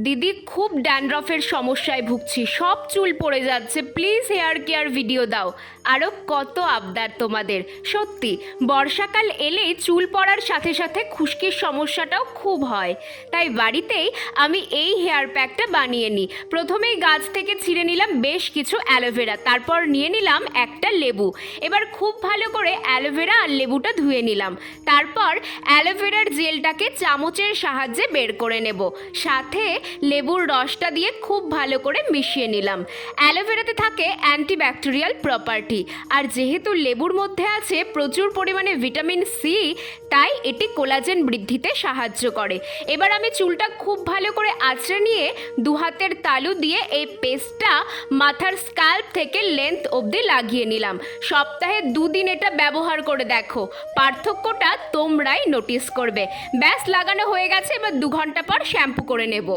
দিদি খুব ড্যান্ড্রফের সমস্যায় ভুগছি, সব চুল পড়ে যাচ্ছে, প্লিজ হেয়ার কেয়ার ভিডিও দাও। আরও কত আবদার তোমাদের। সত্যি বর্ষাকাল এলেই চুল পড়ার সাথে সাথে খুশকির সমস্যাটাও খুব হয়, তাই বাড়িতেই আমি এই হেয়ার প্যাকটা বানিয়ে নিই। প্রথমেই গাছ থেকে ছিঁড়ে নিলাম বেশ কিছু অ্যালোভেরা, তারপর নিয়ে নিলাম একটা লেবু। এবার খুব ভালো করে অ্যালোভেরা আর লেবুটা ধুয়ে নিলাম। তারপর অ্যালোভেরার জেলটাকে চামচের সাহায্যে বের করে নেব, সাথে লেবুর রসটা দিয়ে খুব ভালো করে মিশিয়ে নিলাম। অ্যালোভেরাতে থাকে অ্যান্টিব্যাকটেরিয়াল প্রপার্টি, আর যেহেতু লেবুর মধ্যে আছে প্রচুর পরিমাণে ভিটামিন সি, তাই এটি কোলাজেন বৃদ্ধিতে সাহায্য করে। এবার আমি চুলটা খুব ভালো করে আঁচড়ে নিয়ে দু হাতের তালু দিয়ে এই পেস্টটা মাথার স্ক্যাল্প থেকে লেন্থ অবধি লাগিয়ে নিলাম। সপ্তাহে 2 দিন এটা ব্যবহার করে দেখো, পার্থক্যটা তোমরাই নোটিস করবে। ব্যাস, লাগানো হয়ে গেছে, এবার 2 ঘন্টা পর শ্যাম্পু করে নেব।